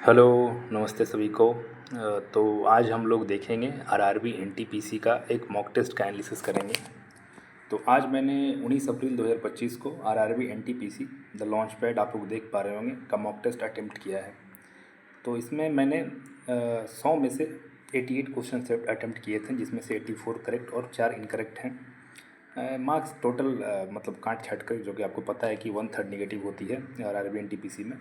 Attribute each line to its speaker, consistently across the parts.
Speaker 1: Hello, नमस्ते सभी को। तो आज हम लोग देखेंगे आरआरबी एनटीपीसी का एक मॉक टेस्ट का एनालिसिस करेंगे। तो आज मैंने 19 अप्रैल 2025 को RRB NTPC the launch pad आप लोग देख पा रहे होंगे का मॉक टेस्ट अटेम्प्ट किया है। तो इसमें मैंने 100 में से 88 क्वेश्चन अटेम्प्ट किए थे, जिसमें से 84 करेक्ट और 4 इनकरेक्ट हैं। मार्क्स टोटल मतलब काट छाट कर, जो कि आपको पता है कि 1/3 नेगेटिव होती है आरआरबी एनटीपीसी में।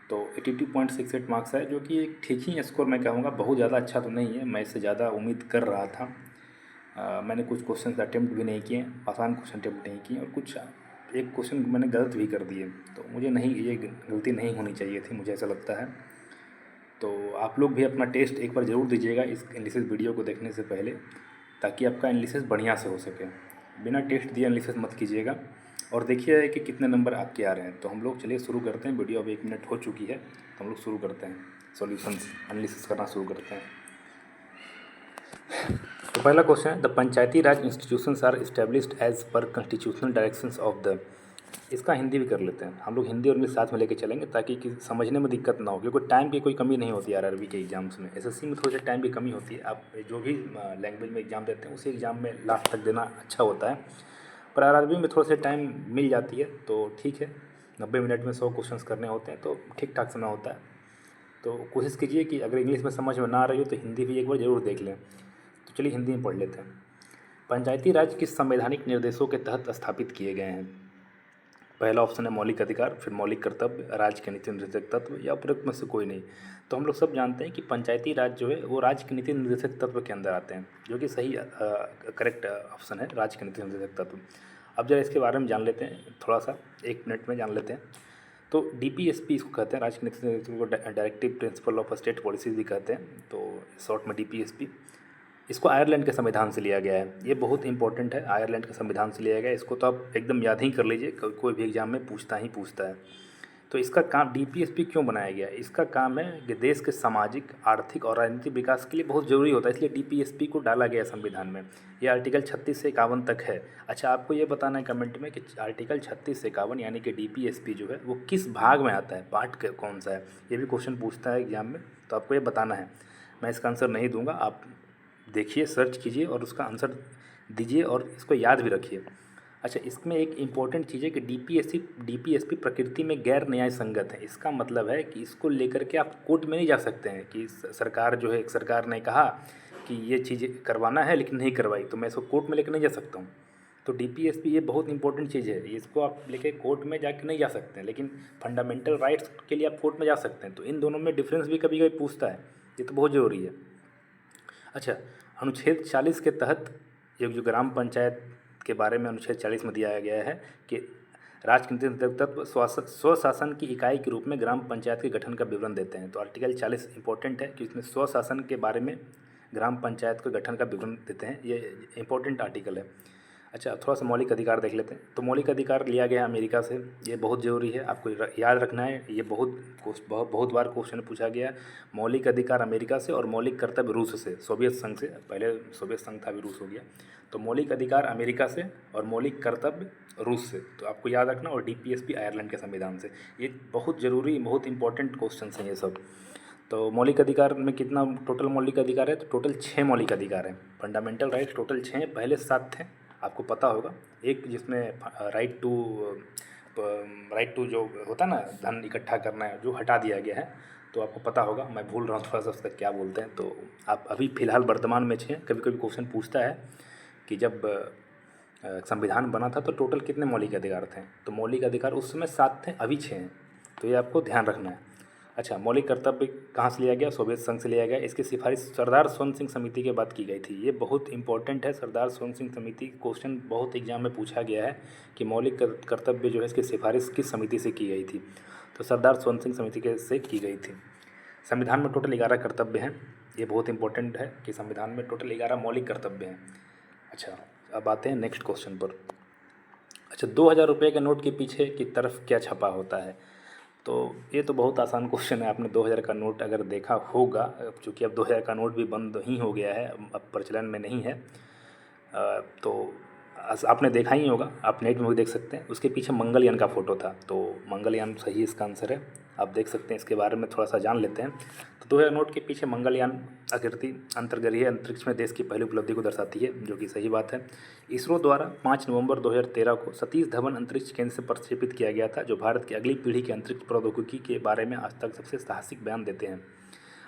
Speaker 1: तो 82.68 मार्क्स है, जो कि एक ठीक ही स्कोर मैं कहूँगा। बहुत ज़्यादा अच्छा तो नहीं है, मैं इससे ज़्यादा उम्मीद कर रहा था। मैंने कुछ क्वेश्चन अटेम्प्ट भी नहीं किए, आसान क्वेश्चन अटेम्प्ट नहीं किए, और कुछ एक क्वेश्चन मैंने गलत भी कर दिए। तो मुझे नहीं, ये गलती नहीं होनी चाहिए थी, मुझे ऐसा लगता है। तो आप लोग भी अपना टेस्ट एक बार ज़रूर दीजिएगा इस एनालिसिस वीडियो को देखने से पहले, ताकि आपका एनालिसिस बढ़िया से हो सके। बिना टेस्ट दिए एनालिसिस मत कीजिएगा, और देखिए कि कितने नंबर आपके आ रहे हैं। तो हम लोग चलिए शुरू करते हैं। वीडियो अब 1 मिनट हो चुकी है, तो हम लोग शुरू करते हैं, सॉल्यूशंस एनालिसिस करना शुरू करते हैं। तो पहला क्वेश्चन है, the panchayati raj institutions are established as per constitutional directions of the. इसका हिंदी भी कर लेते हैं हम लोग, हिंदी और इंग्लिश साथ में लेके चलेंगे, ताकि समझने में दिक्कत ना हो, क्योंकि टाइम की कोई कमी नहीं होती आरआरबी के एग्जाम्स में। एसएससी में थोड़ी सी टाइम की कमी होती है। आप जो भी लैंग्वेज में एग्जाम देते हैं, उसी एग्जाम में लास्ट तक देना अच्छा होता है, पर आरआरबी में थोड़ा सा टाइम मिल जाती है, तो ठीक है। 90 मिनट में 100 क्वेश्चंस करने होते हैं, तो ठीक ठाक समय होता है। तो कोशिश कीजिए कि अगर इंग्लिश में समझ में ना आ रही हो तो हिंदी भी एक बार ज़रूर देख लें। तो चलिए हिंदी में पढ़ लेते हैं। पंचायती राज किस संवैधानिक निर्देशों के तहत स्थापित किए गए हैं? पहला ऑप्शन है मौलिक अधिकार, फिर मौलिक कर्तव्य, राज्य के नीति निर्देशक तत्व, या उपरोक्त में से कोई नहीं। तो हम लोग सब जानते हैं कि पंचायती राज जो है वो राज्य के नीति निर्देशक तत्व के अंदर आते हैं, जो कि सही करेक्ट ऑप्शन है, राज्य के नीति निर्देशक तत्व। अब जरा इसके बारे में जान लेते हैं, थोड़ा सा 1 मिनट में जान लेते हैं। तो डीपीएसपी इसको कहते हैं, राज्य के नीति निर्देशक को directive principle of state policies भी कहते हैं, तो शॉर्ट में डीपीएसपी। इसको आयरलैंड के संविधान से लिया गया है। ये बहुत इंपॉर्टेंट है, आयरलैंड के संविधान से लिया गया है। इसको तो आप एकदम याद ही कर लीजिए, कोई भी एग्जाम में पूछता ही पूछता है। तो इसका काम, डीपीएसपी क्यों बनाया गया है? इसका काम है कि देश के सामाजिक, आर्थिक और राजनीतिक विकास के लिए बहुत ज़रूरी होता है, इसलिए डीपीएसपी को डाला गया संविधान में। ये आर्टिकल 36 से 51 तक है। अच्छा, आपको ये बताना है कमेंट में कि आर्टिकल 36 से 51 यानी कि डीपीएसपी जो है वो किस भाग में आता है, पार्ट कौन सा है? ये भी क्वेश्चन पूछता है एग्जाम में, तो आपको ये बताना है। मैं इसका आंसर नहीं दूंगा, आप देखिए, सर्च कीजिए और उसका आंसर दीजिए, और इसको याद भी रखिए। अच्छा, इसमें एक इम्पॉर्टेंट चीज़ है कि डीपीएसपी प्रकृति में गैर न्याय संगत है। इसका मतलब है कि इसको लेकर के आप कोर्ट में नहीं जा सकते हैं कि सरकार जो है, सरकार ने कहा कि ये चीज़ करवाना है लेकिन नहीं करवाई, तो मैं इसको कोर्ट में लेकर नहीं जा सकता हूँ। तो डीपीएसपी ये बहुत इंपॉर्टेंट चीज़ है, इसको आप लेके कोर्ट में जाके नहीं जा सकते हैं, लेकिन फंडामेंटल राइट्स के लिए आप कोर्ट में जा सकते हैं। तो इन दोनों में डिफरेंस भी कभी कभी पूछता है, ये तो बहुत ज़रूरी है। अच्छा, अनुच्छेद 40 के तहत ये जो ग्राम पंचायत के बारे में अनुच्छेद 40 में दिया गया है कि राज्य के नीति तत्व स्वशासन की इकाई के रूप में ग्राम पंचायत के गठन का विवरण देते हैं। तो आर्टिकल 40 इंपॉर्टेंट है कि इसमें स्वशासन के बारे में ग्राम पंचायत के गठन का विवरण देते हैं, ये इंपॉर्टेंट आर्टिकल है। अच्छा, थोड़ा सा मौलिक अधिकार देख लेते हैं। तो मौलिक अधिकार लिया गया है अमेरिका से, ये बहुत ज़रूरी है, आपको याद रखना है। ये बहुत बार क्वेश्चन पूछा गया है। मौलिक अधिकार अमेरिका से और मौलिक कर्तव्य रूस से, सोवियत संघ से। पहले सोवियत संघ था, अभी रूस हो गया। तो मौलिक अधिकार अमेरिका से और मौलिक कर्तव्य रूस से, तो आपको याद रखना। और डीपीएसपी आयरलैंड के संविधान से। ये बहुत ज़रूरी, बहुत इंपॉर्टेंट क्वेश्चन हैं ये सब। तो मौलिक अधिकार में कितना टोटल मौलिक अधिकार है? तो टोटल 6 मौलिक अधिकार हैं। फंडामेंटल राइट्स टोटल 6, पहले 7 थे, आपको पता होगा। एक जिसमें राइट टू जो होता है ना, धन इकट्ठा करना है, जो हटा दिया गया है, तो आपको पता होगा। मैं भूल रहा हूँ थोड़ा सा उसका क्या बोलते हैं। तो आप अभी फ़िलहाल वर्तमान में 6। कभी कभी क्वेश्चन पूछता है कि जब संविधान बना था तो टोटल कितने मौलिक अधिकार थे? तो मौलिक अधिकार उस समय 7 थे, अभी 6 हैं। तो ये आपको ध्यान रखना है। अच्छा, मौलिक कर्तव्य कहाँ से लिया गया? सोवियत संघ से लिया गया। इसकी सिफारिश सरदार स्वर्ण सिंह समिति के बाद की गई थी। ये बहुत इंपॉर्टेंट है, सरदार स्वर्ण सिंह समिति। क्वेश्चन बहुत एग्जाम में पूछा गया है कि मौलिक कर्तव्य जो है इसकी सिफारिश किस समिति से की गई थी? तो सरदार स्वर्ण सिंह समिति के से की गई थी। संविधान में टोटल 11 कर्तव्य हैं। ये बहुत इंपॉर्टेंट है कि संविधान में टोटल 11 मौलिक कर्तव्य हैं। अच्छा, अब आते हैं नेक्स्ट क्वेश्चन पर। अच्छा, 2000 रुपये के नोट के पीछे की तरफ क्या छपा होता है? तो ये तो बहुत आसान क्वेश्चन है। आपने 2000 का नोट अगर देखा होगा, चूँकि अब 2000 का नोट भी बंद ही हो गया है, अब प्रचलन में नहीं है। तो आपने देखा ही होगा, आप नेट में भी देख सकते हैं। उसके पीछे मंगलयान का फ़ोटो था, तो मंगलयान सही इसका आंसर है। आप देख सकते हैं, इसके बारे में थोड़ा सा जान लेते हैं। तो 2000 नोट के पीछे मंगलयान आकृति अंतर्गरीय अंतरिक्ष में देश की पहली उपलब्धि को दर्शाती है, जो कि सही बात है। इसरो द्वारा 5 नवंबर 2013 को सतीश धवन अंतरिक्ष केंद्र से प्रक्षेपित किया गया था, जो भारत की अगली पीढ़ी के अंतरिक्ष प्रौद्योगिकी के बारे में आज तक सबसे साहसिक बयान देते हैं।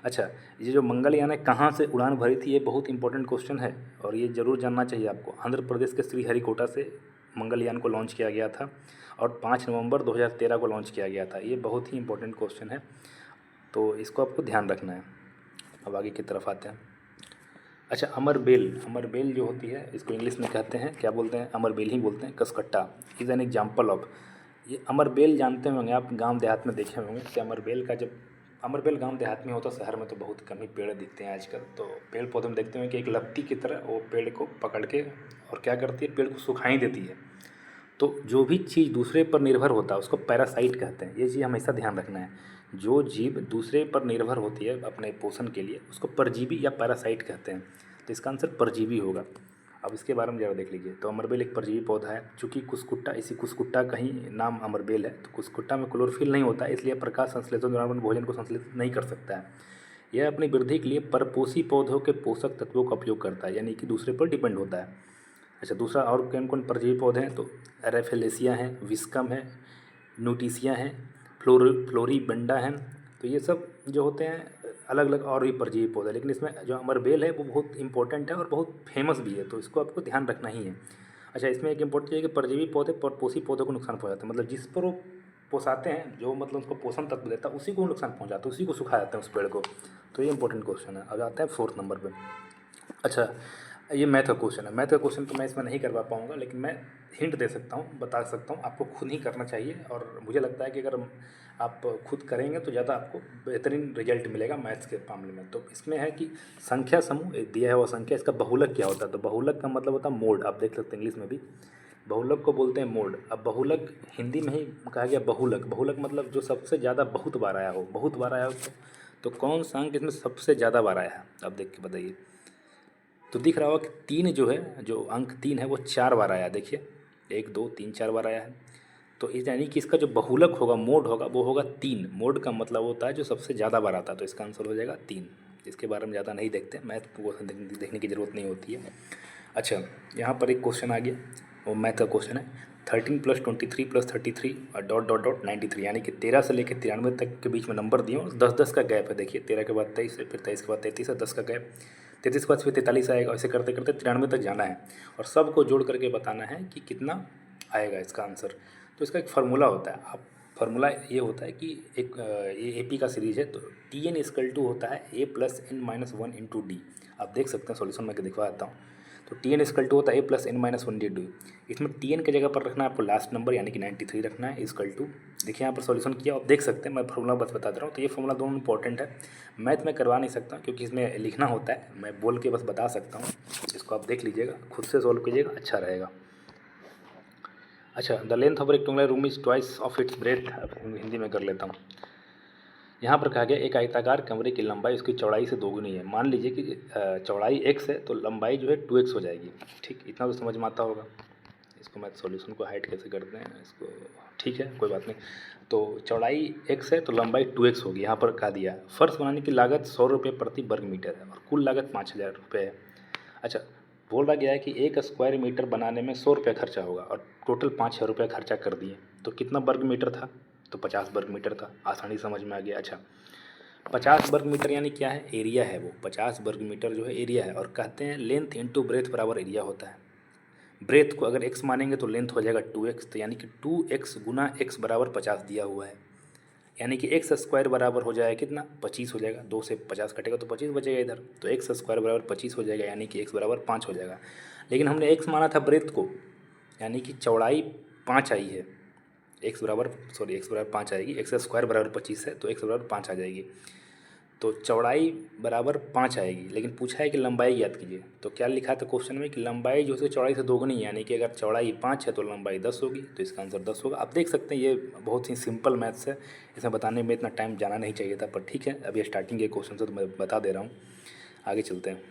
Speaker 1: अच्छा, ये जो मंगलयान है कहाँ से उड़ान भरी थी, ये बहुत इंपॉर्टेंट क्वेश्चन है और ये ज़रूर जानना चाहिए आपको। आंध्र प्रदेश के श्रीहरिकोटा से मंगलयान को लॉन्च किया गया था और 5 नवंबर 2013 को लॉन्च किया गया था। ये बहुत ही इंपॉर्टेंट क्वेश्चन है, तो इसको आपको ध्यान रखना है। अब आगे की तरफ आते हैं। अच्छा, अमरबेल जो होती है, इसको इंग्लिश में कहते हैं, क्या बोलते हैं, अमरबेल ही बोलते हैं। कसकट्टा इज़ एन एग्जाम्पल ऑफ, ये अमरबेल जानते होंगे आप, गांव देहात में देखे होंगे कि अमरबेल का जब अमरबेल गांव देहात में होता, शहर में तो बहुत कम ही पेड़ दिखते हैं आजकल। तो पेड़ पौधे में देखते हैं कि एक लत्ती की तरह वो पेड़ को पकड़ के और क्या करती है, पेड़ को सुखाई देती है। तो जो भी चीज़ दूसरे पर निर्भर होता है उसको पैरासाइट कहते हैं। ये चीज़ हमेशा ध्यान रखना है, जो जीव दूसरे पर निर्भर होती है अपने पोषण के लिए उसको परजीवी या पैरासाइट कहते हैं। तो इसका आंसर परजीवी होगा। अब इसके बारे में ज़रा देख लीजिए। तो अमरबेल एक परजीवी पौधा है, चूँकि कुस्कुट्टा, इसी कुस्कुट्टा का ही नाम अमरबेल है। तो कुस्कुट्टा में क्लोरोफिल नहीं होता है, इसलिए प्रकाश संश्लेषण दौरान भोजन को संश्लेषित नहीं कर सकता है। यह अपनी वृद्धि के लिए परपोषी पौधों के पोषक तत्वों का उपयोग करता है, यानी कि दूसरे पर डिपेंड होता है। अच्छा, दूसरा और कौन कौन परजीवी पौधे हैं, तो रेफेलेसिया हैं, विस्कम है, न्यूटिसिया हैं, फ्लोरीबेंडा हैं। तो ये सब जो होते हैं अलग अलग और भी परजीवी पौधे, लेकिन इसमें जो अमरबेल है वो बहुत इंपॉर्टेंट है और बहुत फेमस भी है, तो इसको आपको ध्यान रखना ही है। अच्छा, इसमें एक इम्पोर्टेंट है कि परजीवी पौधे परपोषी पौधों को नुकसान पहुँचाते हैं, मतलब जिस पर वो पोसाते हैं, जो मतलब उसको पोषण तत्व देता है उसी को नुकसान पहुँचाते हैं, उसी को सुखा जाते हैं उस पेड़ को। तो ये इंपॉर्टेंट क्वेश्चन है। अब आते हैं 4th नंबर पर। अच्छा, ये मैथ का क्वेश्चन है। मैथ का क्वेश्चन तो मैं इसमें नहीं करवा पाऊँगा, लेकिन मैं हिंट दे सकता हूँ, बता सकता हूँ, आपको खुद ही करना चाहिए। और मुझे लगता है कि अगर आप खुद करेंगे तो ज़्यादा आपको बेहतरीन रिजल्ट मिलेगा मैथ्स के मामले में। तो इसमें है कि संख्या समूह एक दिया है, वो संख्या, इसका बहुलक क्या होता है। तो बहुलक का मतलब होता है मोड, आप देख सकते हैं इंग्लिश में भी बहुलक को बोलते हैं मोड। अब बहुलक हिंदी में ही कहा गया बहुलक। बहुलक मतलब जो सबसे ज़्यादा बहुत बार आया हो, बहुत बार आया हो। तो कौन सा अंक इसमें सबसे ज़्यादा बार आया है, आप देख के बताइए। तो दिख रहा होगा कि 3 जो है, जो अंक 3 है वो 4 बार आया, देखिए 1 2 3 4 बार आया है। तो इस यानी कि इसका जो बहुलक होगा, मोड होगा, वो होगा 3। मोड का मतलब होता है जो सबसे ज़्यादा बार आता है, तो इसका आंसर हो जाएगा 3। इसके बारे में ज़्यादा नहीं देखते, मैथ को देखने की ज़रूरत नहीं होती है। अच्छा, यहाँ पर एक क्वेश्चन आ गया, वो मैथ का क्वेश्चन है। 13 + 23 + 33 और डॉट डॉट डॉट 93, यानी कि 13 से लेकर 93 तक के बीच में नंबर दिए और 10-10 का गैप है। देखिए 13 के बाद 23 है, फिर 23 के बाद 33 है, 10 का गैप, 33 के बाद फिर 43 आएगा। ऐसे करते करते 93 तक जाना है और सबको जोड़ करके बताना है कि कितना आएगा इसका आंसर। तो इसका एक फार्मूला होता है। आप फार्मूला ये होता है कि एक ये एपी का सीरीज है, तो Tn = होता है a + n-1 × d। आप देख सकते हैं, सॉल्यूशन में दिखवा देता हूँ। तो Tn = होता है a + n-1 × d। इसमें Tn की जगह पर रखना है आपको लास्ट नंबर, यानी कि 93 रखना है। = देखिए यहाँ पर सॉल्यूशन किया, आप देख सकते हैं, मैं फार्मूला बस बता दे रहा हूँ। तो ये फार्मूला दोनों इंपॉर्टेंट है। मैथ में करवा नहीं सकता क्योंकि इसमें लिखना होता है, मैं बोल के बस बता सकता हूँ। इसको आप देख लीजिएगा, खुद से सॉल्व कीजिएगा, अच्छा रहेगा। अच्छा, the length of rectangular room is twice of its breath. अब हिंदी में कर लेता हूँ। यहाँ पर कहा गया एक आयताकार कमरे की लंबाई उसकी चौड़ाई से दोगुनी है। मान लीजिए कि चौड़ाई x है तो लंबाई जो है 2x हो जाएगी। ठीक, इतना तो समझ में आता होगा। इसको मैं सॉल्यूशन को हाइड कैसे करते हैं इसको, ठीक है कोई बात नहीं। तो चौड़ाई x है तो लंबाई 2x होगी। यहाँ पर कहा दिया फर्श बनाने की लागत 100 रुपये प्रति वर्ग मीटर है और कुल लागत 5000 रुपये है। अच्छा, बोला गया है कि 1 स्क्वायर मीटर बनाने में 100 रुपये खर्चा होगा और टोटल 5000 रुपये खर्चा कर दिए, तो कितना वर्ग मीटर था, तो 50 वर्ग मीटर था। आसानी समझ में आ गया। अच्छा, 50 वर्ग मीटर यानी क्या है, एरिया है वो। 50 वर्ग मीटर जो है एरिया है, और कहते हैं लेंथ इंटू ब्रेथ बराबर एरिया होता है। ब्रेथ को अगर x मानेंगे तो लेंथ हो जाएगा 2x, तो यानी कि 2x गुना x बराबर 50 दिया हुआ है, यानी कि x² बराबर हो जाएगा कितना, 25 हो जाएगा। 2 से 50 कटेगा तो 25 बचेगा इधर, तो x² बराबर 25 हो जाएगा, यानी कि x बराबर 5 हो जाएगा। लेकिन हमने x माना था ब्रेथ को, यानी कि चौड़ाई 5 आई है, x बराबर 5 आएगी। x² बराबर 25 है तो x बराबर 5 आ जाएगी, तो चौड़ाई बराबर 5 आएगी। लेकिन पूछा है कि लंबाई याद कीजिए, तो क्या लिखा था क्वेश्चन में कि लंबाई जो है चौड़ाई से दोगुनी, यानी कि अगर चौड़ाई 5 है तो लंबाई 10 होगी, तो इसका आंसर 10 होगा। आप देख सकते हैं ये बहुत ही सिंपल मैथ्स है, इसमें बताने में इतना टाइम जाना नहीं चाहिए था, पर ठीक है, अभी स्टार्टिंग के क्वेश्चन से तो मैं बता दे रहा हूँ। आगे चलते हैं।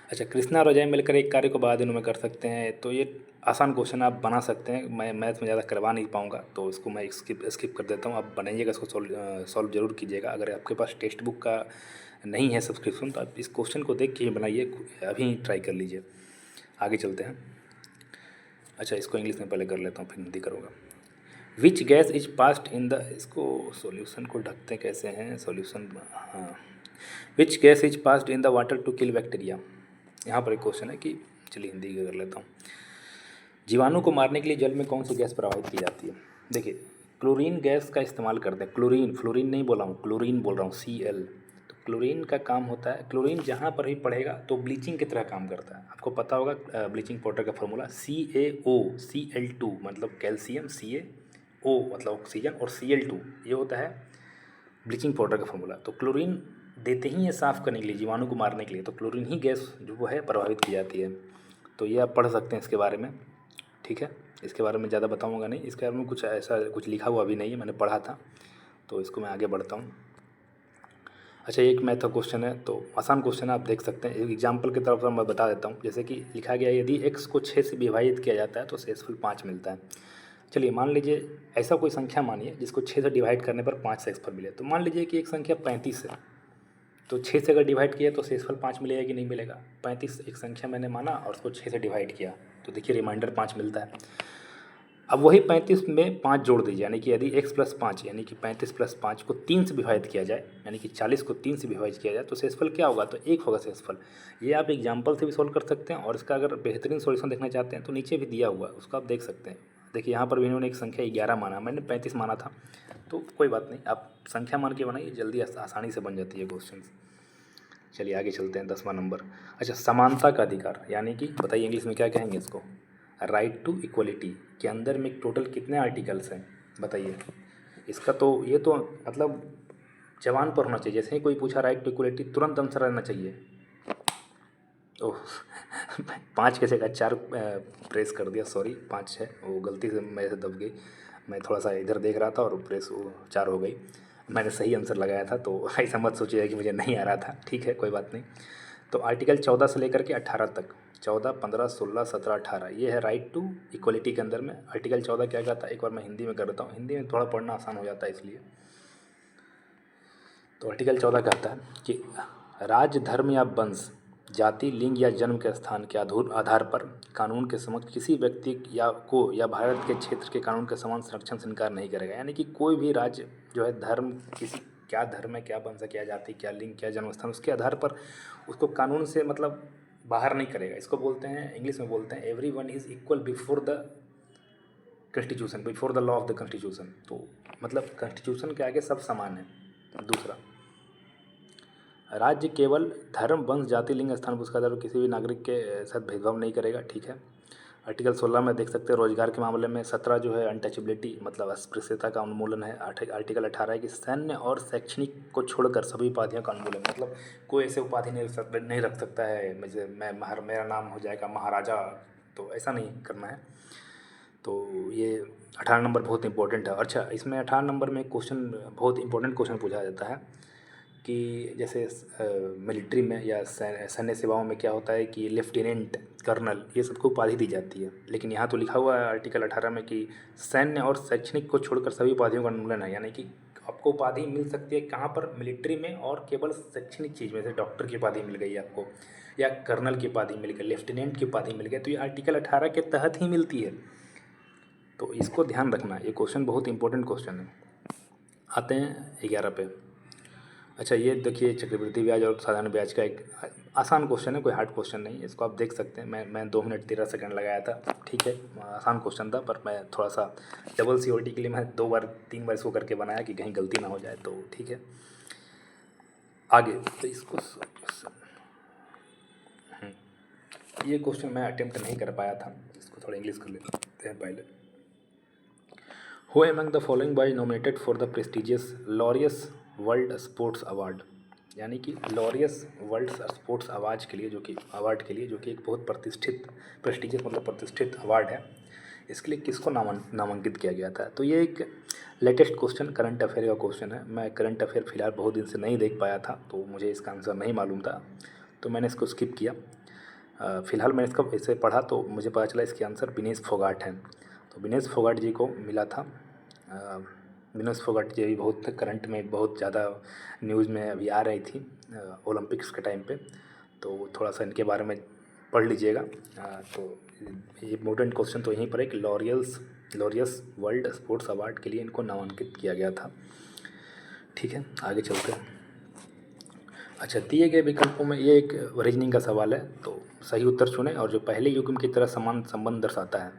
Speaker 1: अच्छा, कृष्णा और अजय मिलकर एक कार्य को 12 दिनों में कर सकते हैं, तो ये आसान क्वेश्चन आप बना सकते हैं। मैं मैथ में ज़्यादा करवा नहीं पाऊँगा, तो इसको मैं स्किप कर देता हूँ। आप बनाइएगा, इसको सॉल्व जरूर कीजिएगा। अगर आपके पास टेक्स्ट बुक का नहीं है सब्सक्रिप्शन, तो आप इस क्वेश्चन को देख के ही बनाइए, अभी ट्राई कर लीजिए। आगे चलते हैं। अच्छा, इसको इंग्लिश में पहले कर लेता हूँ, फिर हिंदी करूँगा। Which gas is passed in the, इसको सॉल्यूशन को ढकते कैसे हैं, सॉल्यूशन, हाँ, which gas is passed in the water to kill bacteria. यहाँ पर एक क्वेश्चन है कि, चलिए हिंदी का कर लेता हूँ। जीवाणु को मारने के लिए जल में कौन सी गैस प्रवाहित की जाती है। देखिए, क्लोरीन गैस का इस्तेमाल करते हैं। क्लोरीन, फ्लोरीन नहीं बोला हूँ, क्लोरीन बोल रहा हूँ, Cl। तो क्लोरीन का काम होता है, क्लोरीन जहाँ पर भी पड़ेगा तो ब्लीचिंग की तरह काम करता है। आपको पता होगा ब्लीचिंग पाउडर का फॉर्मूला CaO, Cl2 मतलब कैल्शियम, CaO मतलब ऑक्सीजन, और Cl2 ये होता है ब्लीचिंग पाउडर का फॉर्मूला। तो क्लोरीन देते ही है साफ़ करने के लिए, जीवाणु को मारने के लिए, तो क्लोरीन ही गैस जो वो है प्रभावित की जाती है। तो ये आप पढ़ सकते हैं इसके बारे में, ठीक है। इसके बारे में ज़्यादा बताऊंगा नहीं, इसके बारे में कुछ ऐसा कुछ लिखा हुआ भी नहीं है, मैंने पढ़ा था, तो इसको मैं आगे बढ़ता हूँ। अच्छा, एक मैथ का क्वेश्चन है, तो आसान क्वेश्चन है, आप देख सकते हैं। एक एग्जाम्पल की तरफ से मैं बता देता हूँ। जैसे कि लिखा गया है, यदि x को 6 से विभाजित किया जाता है तो शेषफल 5 मिलता है। चलिए मान लीजिए ऐसा कोई संख्या मानिए जिसको 6 से डिवाइड करने पर 5 शेषफल मिले। तो मान लीजिए कि एक संख्या 35 है, तो 6 से अगर डिवाइड किया तो शेषफल 5 मिलेगा कि नहीं मिलेगा। 35 एक संख्या मैंने माना और उसको 6 से डिवाइड किया, तो देखिए रिमाइंडर 5 मिलता है। अब वही 35 में 5 जोड़ दीजिए, यानी कि यदि x + 5 यानी कि 35 + 5 को 3 से विभाजित किया जाए, यानी कि 40 को 3 से विभाजित किया जाए, तो शेषफल क्या होगा, तो 1 होगा शेषफल। ये आप एग्जाम्पल से भी सॉल्व कर सकते हैं, और इसका अगर बेहतरीन सॉल्यूशन देखना चाहते हैं तो नीचे भी दिया हुआ है, उसको आप देख सकते हैं। देखिए यहाँ पर भी इन्होंने एक संख्या 11 माना, मैंने 35 माना था, तो कोई बात नहीं, आप संख्या मान के बनाइए, जल्दी आसानी से बन जाती है क्वेश्चन। चलिए आगे चलते हैं, 10वां नंबर। अच्छा, समानता का अधिकार, यानी कि बताइए इंग्लिश में क्या कहेंगे इसको। राइट टू इक्वलिटी के अंदर में टोटल कितने आर्टिकल्स हैं, बताइए। इसका तो ये तो मतलब जवान पर होना चाहिए, जैसे ही कोई पूछा राइट टू इक्वलिटी तुरंत आंसर रहना चाहिए। ओह 5 कैसे का 4 प्रेस कर दिया, सॉरी 5 है, वो गलती से मेरे से दब गई। मैं थोड़ा सा इधर देख रहा था और प्रेस वो 4 हो गई। मैंने सही आंसर लगाया था, तो ऐसा मत सोचिएगा कि मुझे नहीं आ रहा था, ठीक है, कोई बात नहीं। तो आर्टिकल 14 से लेकर के 18 तक, 14, 15, 16, 17, 18, ये है राइट टू इक्वलिटी के अंदर में। आर्टिकल 14 क्या कहता है, एक बार मैं हिंदी में कर देता हूँ, हिंदी में थोड़ा पढ़ना आसान हो जाता है इसलिए। तो आर्टिकल 14 कहता है कि राज्य, धर्म या वंश, जाति, लिंग या जन्म के स्थान के आधार पर कानून के समक्ष किसी व्यक्ति या भारत के क्षेत्र के कानून के समान संरक्षण से इनकार नहीं करेगा। यानी कि कोई भी राज्य जो है, धर्म, किसी क्या धर्म है, क्या वंश है, क्या जाति, क्या लिंग, क्या जन्म स्थान, उसके आधार पर उसको कानून से मतलब बाहर नहीं करेगा। इसको बोलते हैं, इंग्लिश में बोलते हैं, everyone is equal before the constitution, before the law of the constitution. तो मतलब कॉन्स्टिट्यूशन के आगे सब समान है। दूसरा, राज्य केवल धर्म, वंश, जाति, लिंग, स्थान, उसका आधार पर किसी भी नागरिक के साथ भेदभाव नहीं करेगा, ठीक है। आर्टिकल 16 में देख सकते हैं रोजगार के मामले में। 17 जो है अनटचेबिलिटी मतलब अस्पृश्यता का उन्मूलन है। आर्टिकल 18 है कि सैन्य और शैक्षणिक को छोड़कर सभी उपाधियों का उन्मूलन, मतलब कोई ऐसे उपाधि नहीं रख सकता है, मुझे मेरा नाम हो जाएगा महाराजा, तो ऐसा नहीं करना है। तो ये 18 नंबर बहुत इंपॉर्टेंट है। अच्छा, इसमें 18 नंबर में क्वेश्चन, बहुत इंपॉर्टेंट क्वेश्चन पूछा जाता है कि जैसे मिलिट्री में या सैन्य सेवाओं में क्या होता है कि लेफ्टिनेंट, कर्नल, ये सबको उपाधि दी जाती है। लेकिन यहाँ तो लिखा हुआ है आर्टिकल 18 में कि सैन्य और शैक्षणिक को छोड़कर सभी उपाधियों का उन्मूलन है। यानी कि आपको उपाधि मिल सकती है कहाँ पर, मिलिट्री में, और केवल शैक्षणिक चीज़ में, जैसे डॉक्टर की उपाधि मिल गई आपको, या कर्नल की उपाधि मिल गई, लेफ्टिनेंट की उपाधि मिल गई, तो ये आर्टिकल 18 के तहत ही मिलती है। तो इसको ध्यान रखना, ये क्वेश्चन बहुत इंपॉर्टेंट क्वेश्चन है। आते हैं 11 पे। अच्छा, ये देखिए चक्रवृद्धि ब्याज और साधारण ब्याज का एक आसान क्वेश्चन है, कोई हार्ड क्वेश्चन नहीं है, इसको आप देख सकते हैं। मैं 2 मिनट 13 सेकंड लगाया था, ठीक है, आसान क्वेश्चन था, पर मैं थोड़ा सा डबल सियोरिटी के लिए मैं 2 बार 3 बार इसको करके बनाया कि कहीं गलती ना हो जाए, तो ठीक है। आगे तो इसको ये क्वेश्चन मैं अटेम्प्ट नहीं कर पाया था, इसको थोड़ा इंग्लिश कर लेते हैं पहले। Who among the following boy nominated for the prestigious Laureus world sports award, यानी कि लॉरियस वर्ल्ड स्पोर्ट्स अवार्ड के लिए, जो कि एक बहुत प्रतिष्ठित, प्रेस्टिजियस मतलब प्रतिष्ठित अवार्ड है, इसके लिए किसको नामांकित किया गया था। तो ये एक लेटेस्ट क्वेश्चन, करंट अफेयर का क्वेश्चन है। मैं करंट अफेयर फिलहाल बहुत दिन से नहीं देख पाया था, तो मुझे इसका आंसर नहीं मालूम था, तो मैंने इसको स्किप किया। फ़िलहाल मैंने इसका इसे पढ़ा तो मुझे पता चला इसके आंसर विनेश फोगाट हैं। तो विनेश फोगाट जी को मिला था। विनेश फोगाट जी अभी बहुत करंट में बहुत ज़्यादा न्यूज़ में अभी आ रही थी ओलंपिक्स के टाइम पे, तो थोड़ा सा इनके बारे में पढ़ लीजिएगा। तो ये इम्पोर्टेंट क्वेश्चन तो यहीं पर है कि लॉरियस वर्ल्ड स्पोर्ट्स अवार्ड के लिए इनको नामांकित किया गया था। ठीक है, आगे चलते हैं। अच्छा, दिए गए विकल्पों में ये एक रीजनिंग का सवाल है, तो सही उत्तर चुनें और जो पहले युग्म की तरह समान संबंध दर्शाता है।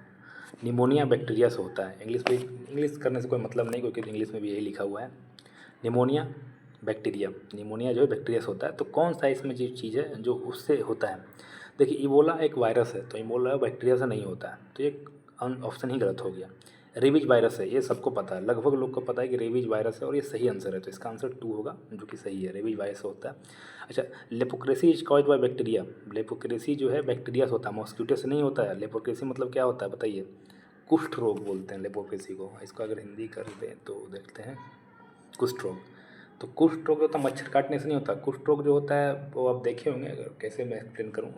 Speaker 1: निमोनिया बैक्टीरिया से होता है। इंग्लिश करने से कोई मतलब नहीं, क्योंकि इंग्लिश में भी यही लिखा हुआ है। निमोनिया बैक्टीरिया, निमोनिया जो है बैक्टीरिया से होता है। तो कौन सा इसमें जो चीज़ है जो उससे होता है? देखिए, इबोला एक वायरस है, तो इबोला बैक्टीरिया से नहीं होता है, तो ये ऑप्शन ही गलत हो गया। रेबीज वायरस है, ये सबको पता है, लगभग लोग को पता है कि रेबीज वायरस है, और ये सही आंसर है, तो इसका आंसर 2 होगा, जो कि सही है, रेबीज वायरस से होता है। अच्छा, लेपोक्रेसी इज कॉज्ड बाय बैक्टीरिया। लेपोक्रेसी जो है बैक्टीरिया से होता है, मॉस्किटो से नहीं होता है। लेपोक्रेसी मतलब क्या होता है बताइए? कुष्ठ रोग बोलते हैं लेपोक्रेसी को। इसको अगर हिंदी कर दें तो देखते हैं, कुष्ठ रोग। तो कुष्ठ रोग जो होता है मच्छर काटने से नहीं होता। कुष्ठ रोग जो होता है वो आप देखे होंगे, अगर कैसे मैं एक्सप्लेन करूँ,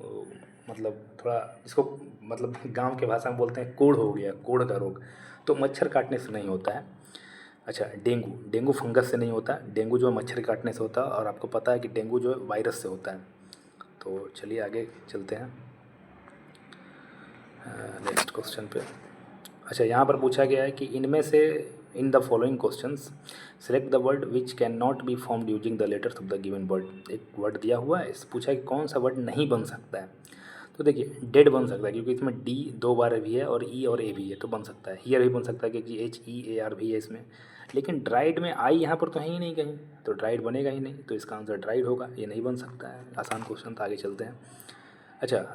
Speaker 1: मतलब थोड़ा इसको, मतलब गांव के भाषा में बोलते हैं कोढ़ हो गया, कोढ़ का रोग, तो मच्छर काटने से नहीं होता है। अच्छा, डेंगू फंगस से नहीं होता। डेंगू जो है मच्छर काटने से होता है, और आपको पता है कि डेंगू जो है वायरस से होता है। तो चलिए आगे चलते हैं नेक्स्ट क्वेश्चन पे। अच्छा, यहाँ पर पूछा गया है कि इनमें से in the following questions select the word which can not be formed using the letters of the given word. एक वर्ड दिया हुआ है, इस पूछा है कि कौन सा वर्ड नहीं बन सकता है। तो देखिए, डेड बन सकता है, क्योंकि इसमें डी 2 बार भी है और ई और ए भी है, तो बन सकता है। हियर भी बन सकता है, क्योंकि HEAR भी है इसमें। लेकिन ड्राइड में आई यहाँ पर तो है ही नहीं कहीं, तो ड्राइड बनेगा ही नहीं, तो इसका आंसर ड्राइड होगा, ये नहीं बन सकता है। आसान क्वेश्चन था, आगे चलते हैं। अच्छा,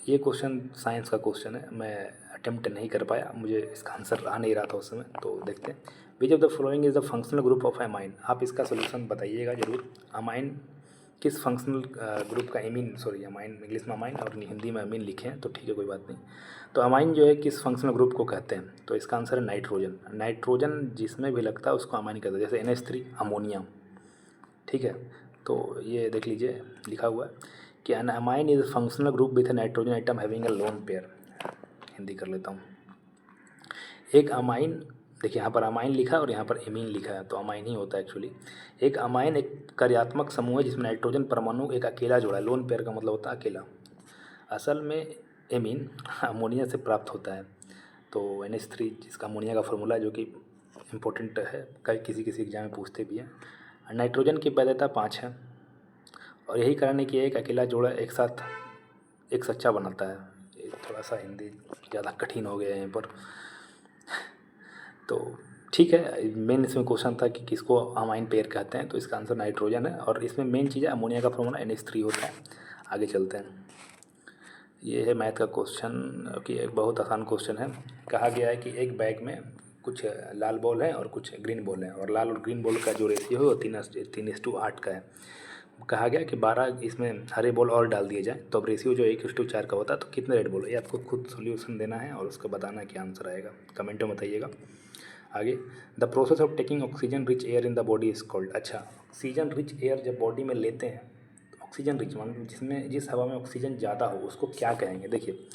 Speaker 1: ये क्वेश्चन साइंस का क्वेश्चन है, मैं अटेम्प्ट नहीं कर पाया, मुझे इसका आंसर आ नहीं रहा था उस समय, तो देखते हैं। Which of the following is the functional group of amine. आप इसका सोल्यूशन बताइएगा जरूर। अमाइन किस फंक्शनल ग्रुप का, अमाइन इंग्लिश में अमाइन और हिंदी में अमीन लिखे हैं, तो ठीक है, कोई बात नहीं। तो अमाइन जो है किस फंक्शनल ग्रुप को कहते हैं? तो इसका आंसर है नाइट्रोजन। नाइट्रोजन जिसमें भी लगता है उसको अमाइन कहते हैं, जैसे NH3 अमोनिया। ठीक है, तो ये देख लीजिए लिखा हुआ है कि an amine is functional group with a nitrogen atom having a lone pair. Hindi कर लेता हूँ। एक अमाइन, देखिए यहाँ पर अमाइन लिखा है और यहाँ पर एमीन लिखा है, तो अमाइन ही होता है एक्चुअली। एक अमाइन एक कार्यात्मक समूह है जिसमें नाइट्रोजन परमाणु एक अकेला जोड़ा है। लोन पेयर का मतलब होता है अकेला। असल में एमीन अमोनिया से प्राप्त होता है। तो NH3 जिसका अमोनिया का फॉर्मूला है, जो कि इम्पोर्टेंट है, कई किसी किसी एग्जाम में पूछते भी हैं। नाइट्रोजन की वैधता 5 है, और यही कारण है कि एक अकेला जोड़ा एक साथ एक सच्चा बनाता है। ये थोड़ा सा हिंदी ज़्यादा कठिन हो गया है यहाँ पर, तो ठीक है। मेन इसमें क्वेश्चन था कि किसको अमाइन पेयर कहते हैं, तो इसका आंसर नाइट्रोजन है, और इसमें मेन चीज़ है अमोनिया का फॉर्मूला NH3 होता है। आगे चलते हैं। ये है मैथ का क्वेश्चन, कि एक बहुत आसान क्वेश्चन है। कहा गया है कि एक बैग में कुछ लाल बॉल है और कुछ ग्रीन बॉल है, और लाल और ग्रीन बॉल का जो रेशियो है वो 3:8 का है। कहा गया कि 12 इसमें हरे बॉल और डाल दिए जाए, तो अब रेशियो जो 1:4 का होता है, तो कितने रेड बॉल है? ये आपको खुद सोल्यूशन देना है और उसको बताना क्या आंसर आएगा, कमेंट में बताइएगा। आगे, the process of taking oxygen rich air in the body is called. अच्छा, ऑक्सीजन रिच एयर जब बॉडी में लेते हैं, तो ऑक्सीजन रिच मतलब जिसमें जिस हवा में ऑक्सीजन ज़्यादा हो उसको क्या कहेंगे? देखिए,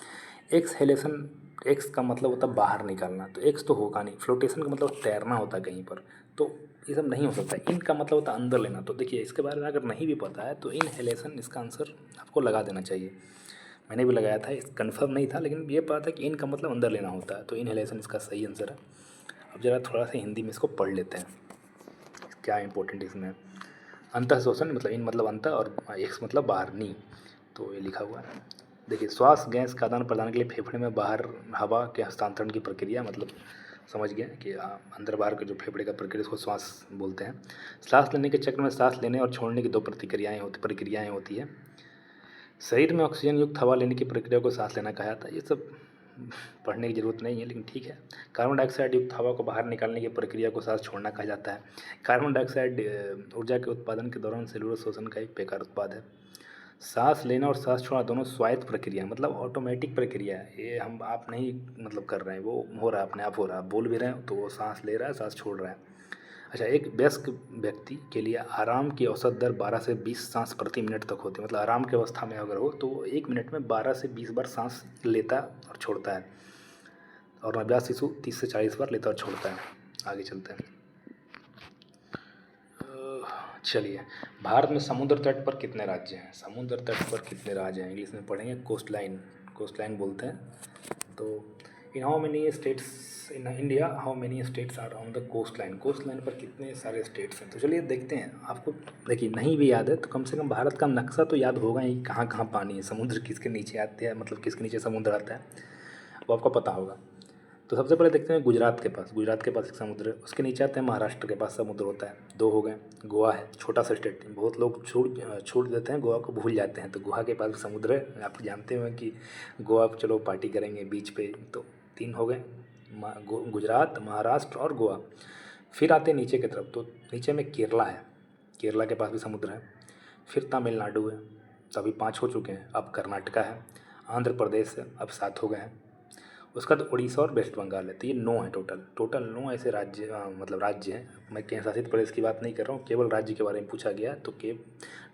Speaker 1: एक्सहेलेशन, एक्स का मतलब होता है बाहर निकालना, तो एक्स तो होगा नहीं। फ्लोटेशन का मतलब तैरना होता है कहीं पर, तो ये सब नहीं हो सकता। इन का मतलब होता है अंदर लेना। तो देखिए, इसके बारे में अगर नहीं भी पता है तो इनहेलेशन इसका आंसर आपको लगा देना चाहिए। मैंने भी लगाया था, इस कन्फर्म नहीं था, लेकिन ये पता था कि इन का मतलब अंदर लेना होता है, तो इनहेलेशन इसका सही आंसर है। अब ज़रा थोड़ा सा हिंदी में इसको पढ़ लेते हैं, क्या इंपॉर्टेंट इसमें। अंतः शोषण मतलब इन मतलब अंतः, और एक्स मतलब बाहर, नी, तो ये लिखा हुआ है। देखिए, श्वास गैस का आदान प्रदान के लिए फेफड़े में बाहर हवा के हस्तांतरण की प्रक्रिया, मतलब समझ गया कि अंदर बाहर के जो फेफड़े का प्रक्रिया उसको श्वास बोलते हैं। सांस लेने के चक्र में सांस लेने और छोड़ने की 2 प्रक्रियाएँ होती है। शरीर में ऑक्सीजन युक्त हवा लेने की प्रक्रिया को सांस लेना कहा जाता है। ये सब पढ़ने की ज़रूरत नहीं है, लेकिन ठीक है। कार्बन डाइऑक्साइड युक्त हवा को बाहर निकालने की प्रक्रिया को सांस छोड़ना कहा जाता है। कार्बन डाइऑक्साइड ऊर्जा के उत्पादन के दौरान सेलुलर शोषण का एक बेकार उत्पाद है। सांस लेना और सांस छोड़ना दोनों स्वायत्त प्रक्रिया, मतलब ऑटोमेटिक प्रक्रिया है। ये हम आप नहीं मतलब कर रहे हैं, वो हो रहा है, अपने आप हो रहा है। आप बोल भी रहे हैं तो वो सांस ले रहा है, सांस छोड़ रहा है। अच्छा, एक वयस्क व्यक्ति के लिए आराम की औसत दर 12 से 20 सांस प्रति मिनट तक होती है। मतलब आराम की अवस्था में अगर हो तो वो 1 मिनट में 12 से 20 बार सांस लेता और छोड़ता है, और नवजात शिशु 30 से 40 बार लेता और छोड़ता है। आगे चलते हैं। चलिए, भारत में समुद्र तट पर कितने राज्य हैं? समुद्र तट पर कितने राज्य हैं इंग्लिश में पढ़ेंगे कोस्ट लाइन, कोस्ट लाइन बोलते हैं। तो in how many states in India, how many states are on the coast line? Coast line पर कितने सारे स्टेट्स हैं? तो चलिए देखते हैं। आपको देखिए नहीं भी याद है तो कम से कम भारत का नक्शा तो याद होगा ही, कहाँ कहाँ पानी है, समुद्र किसके नीचे आते हैं, मतलब किसके नीचे समुद्र आता है वो आपको पता होगा। तो सबसे पहले देखते हैं गुजरात के पास। गुजरात के पास एक समुद्र है, उसके नीचे आते हैं महाराष्ट्र के पास समुद्र होता है, 2 हो गए। गोवा है, छोटा सा स्टेट, बहुत लोग छोड़ देते हैं, गोवा को भूल जाते हैं। तो गोवा के पास भी समुद्र है। आप जानते हो कि गोवा चलो पार्टी करेंगे बीच पे, तो 3 हो गए, गुजरात, महाराष्ट्र और गोवा। फिर आते हैं नीचे की तरफ, तो नीचे में केरला है, केरला के पास भी समुद्र है। फिर तमिलनाडु है, तो अभी 5 हो चुके हैं। अब कर्नाटका है, आंध्र प्रदेश है, अब 7 हो गए हैं। उसका तो उड़ीसा और वेस्ट बंगाल है, तो ये 9 है टोटल 9 ऐसे राज्य, मतलब राज्य हैं। मैं केंद्र शासित प्रदेश की बात नहीं कर रहा हूँ, केवल राज्य के बारे में पूछा गया। तो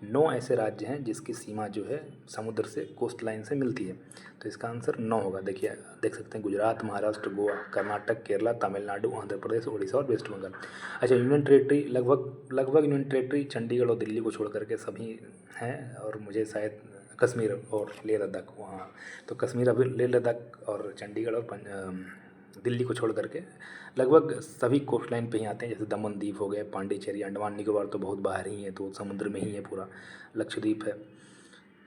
Speaker 1: 9 ऐसे राज्य हैं जिसकी सीमा जो है समुद्र से, कोस्ट लाइन से मिलती है। तो इसका आंसर 9 होगा। देखिए, देख सकते हैं गुजरात, महाराष्ट्र, गोवा, कर्नाटक, केरला, तमिलनाडु, आंध्र प्रदेश, उड़ीसा और वेस्ट बंगाल। अच्छा, यूनियन टेरेटरी लगभग यूनियन टेरेटरी चंडीगढ़ और दिल्ली को छोड़ करके सभी हैं, और मुझे शायद कश्मीर और लेह लद्दाख वहाँ। तो कश्मीर, अभी लेह लद्दाख और चंडीगढ़ और दिल्ली को छोड़ करके लगभग सभी कोस्ट लाइन पे ही आते हैं। जैसे दमन द्वीप हो गए, पांडिचेरी, अंडमान निकोबार तो बहुत बाहर ही है, तो समुद्र में ही है पूरा। लक्षद्वीप है।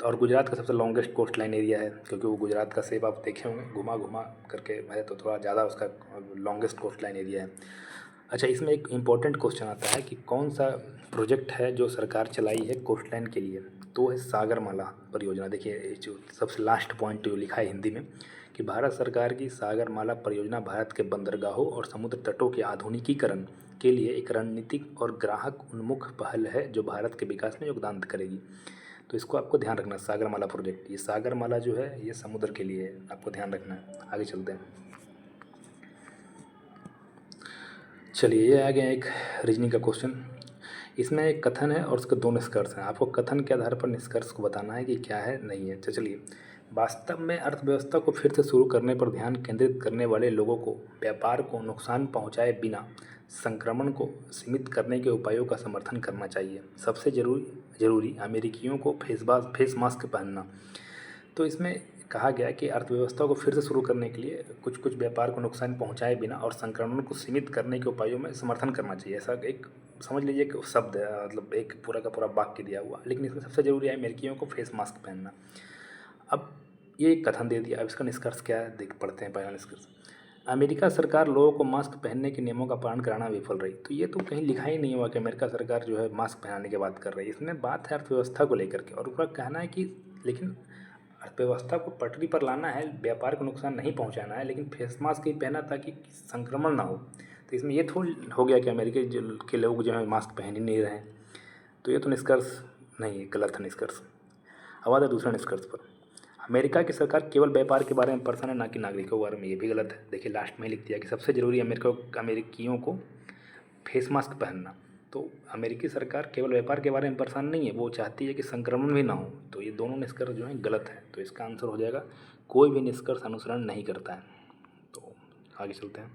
Speaker 1: और गुजरात का सबसे लॉन्गेस्ट कोस्ट लाइन एरिया है, क्योंकि वो गुजरात का शेप आप देखे होंगे, घुमा घुमा करके है, तो थोड़ा ज़्यादा उसका लॉन्गेस्ट कोस्ट लाइन एरिया है। अच्छा, इसमें एक इम्पॉर्टेंट क्वेश्चन आता है कि कौन सा प्रोजेक्ट है जो सरकार चलाई है कोस्ट लाइन के लिए? तो है सागरमाला परियोजना। देखिए, जो सबसे लास्ट पॉइंट जो लिखा है हिंदी में कि भारत सरकार की सागरमाला परियोजना भारत के बंदरगाहों और समुद्र तटों के आधुनिकीकरण के लिए एक रणनीतिक और ग्राहक उन्मुख पहल है जो भारत के विकास में योगदान करेगी। तो इसको आपको ध्यान रखना, सागरमाला प्रोजेक्ट, ये सागरमाला जो है ये समुद्र के लिए है, आपको ध्यान रखना है। आगे चलते हैं। चलिए, ये आ गया एक रीजनिंग का क्वेश्चन। इसमें एक कथन है और उसके 2 निष्कर्ष हैं। आपको कथन के आधार पर निष्कर्ष को बताना है कि क्या है, नहीं है। तो चलिए, वास्तव में अर्थव्यवस्था को फिर से शुरू करने पर ध्यान केंद्रित करने वाले लोगों को व्यापार को नुकसान पहुंचाए बिना संक्रमण को सीमित करने के उपायों का समर्थन करना चाहिए। सबसे जरूरी अमेरिकियों को फेस मास्क पहनना। तो इसमें कहा गया कि अर्थव्यवस्था को फिर से शुरू करने के लिए कुछ कुछ व्यापार को नुकसान पहुंचाए बिना और संक्रमण को सीमित करने के उपायों में समर्थन करना चाहिए। ऐसा एक समझ लीजिए कि शब्द है, मतलब एक पूरा का पूरा वाक्य दिया हुआ, लेकिन इसमें सबसे जरूरी है अमेरिकियों को फेस मास्क पहनना। अब ये एक कथन दे दिया, अब इसका निष्कर्ष क्या है देख पढ़ते हैं। पहला निष्कर्ष, अमेरिका सरकार लोगों को मास्क पहनने के नियमों का पालन कराना विफल रही। तो ये तो कहीं लिखा ही नहीं हुआ कि अमेरिका सरकार जो है मास्क पहनाने की बात कर रही है। इसमें बात है अर्थव्यवस्था को लेकर के, और उसका कहना है कि लेकिन अर्थव्यवस्था को पटरी पर लाना है, व्यापार को नुकसान नहीं पहुंचाना है, लेकिन फेस मास्क ही पहना ताकि संक्रमण ना हो। तो इसमें ये थोड़ा हो गया कि अमेरिका के लोग जो है मास्क पहन ही नहीं रहे हैं। तो ये तो निष्कर्ष नहीं है, गलत है निष्कर्ष। अब आता है दूसरा निष्कर्ष पर, अमेरिका की सरकार केवल व्यापार के बारे में परेशान है, ना कि नागरिकों के बारे में। ये भी गलत है। देखिए, लास्ट में ही लिख दिया कि सबसे ज़रूरी अमेरिकियों को फेस मास्क पहनना। तो अमेरिकी सरकार केवल व्यापार के बारे में परेशान नहीं है, वो चाहती है कि संक्रमण भी ना हो। तो ये दोनों निष्कर्ष जो हैं गलत है। तो इसका आंसर हो जाएगा कोई भी निष्कर्ष अनुसरण नहीं करता है। तो आगे चलते हैं।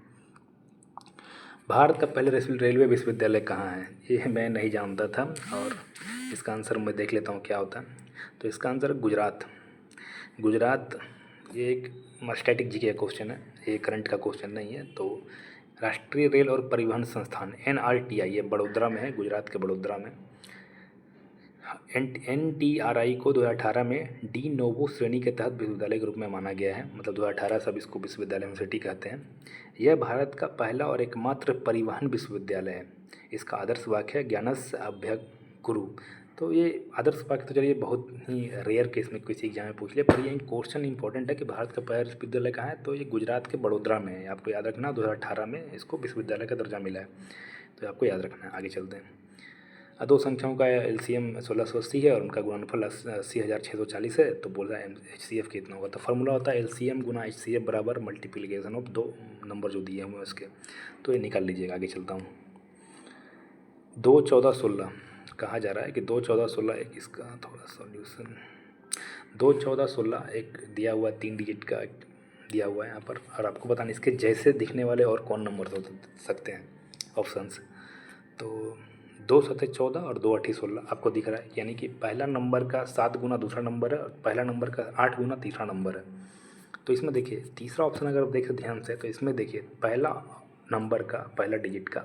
Speaker 1: भारत का पहले रेलवे विश्वविद्यालय कहाँ है? ये मैं नहीं जानता था, और इसका आंसर मैं देख लेता हूँ क्या होता है। तो इसका आंसर गुजरात। गुजरात, ये एक स्टैटिक जीके का क्वेश्चन है, ये करंट का क्वेश्चन नहीं है। तो राष्ट्रीय रेल और परिवहन संस्थान NRTI, ये बड़ोदरा में है, गुजरात के बड़ोदरा में। NTRI को 2018 में डी नोवो श्रेणी के तहत विश्वविद्यालय के रूप में माना गया है। मतलब 2018 सब इसको विश्वविद्यालय यूनिवर्सिटी कहते हैं। यह भारत का पहला और एकमात्र परिवहन विश्वविद्यालय है। इसका आदर्श वाक्य है ज्ञानस्य अभ्यकुरु। तो ये आदर्श वाक्य तो चलिए बहुत ही रेयर केस में किसी एग्जाम में पूछ लिया, पर ये क्वेश्चन इंपॉर्टेंट है कि भारत का पहला विश्वविद्यालय कहाँ है। तो ये गुजरात के बड़ोदरा में है, आपको याद रखना। 2018 में इसको विश्वविद्यालय का दर्जा मिला है, तो आपको याद रखना है। आगे चलते हैं। दो संख्याओं का LCM 1680 है और उनका गुणनफल 80,640 है। तो बोल रहा है HCF कितना होगा? तो फार्मूला होता है LCM गुना HCF बराबर मल्टीप्लिकेशन ऑफ 2 नंबर जो दिए हुए हैं उसके। तो ये निकाल लीजिएगा। आगे चलता हूँ। 2, 14, 16 कहा जा रहा है कि 2, 14, 16 एक इसका थोड़ा सॉल्यूशन 2, 14, 16 एक दिया हुआ 3 डिजिट का दिया हुआ है यहाँ पर, और आपको बताना इसके जैसे दिखने वाले और कौन नंबर हो सकते हैं ऑप्शंस। तो 2, 7, 14 और 2, 8, 16 आपको दिख रहा है, यानी कि पहला नंबर का 7 गुना दूसरा नंबर है और पहला नंबर का 8 गुना तीसरा नंबर है। तो इसमें देखिए तीसरा ऑप्शन अगर आप देखें ध्यान से, तो इसमें देखिए पहला नंबर का पहला डिजिट का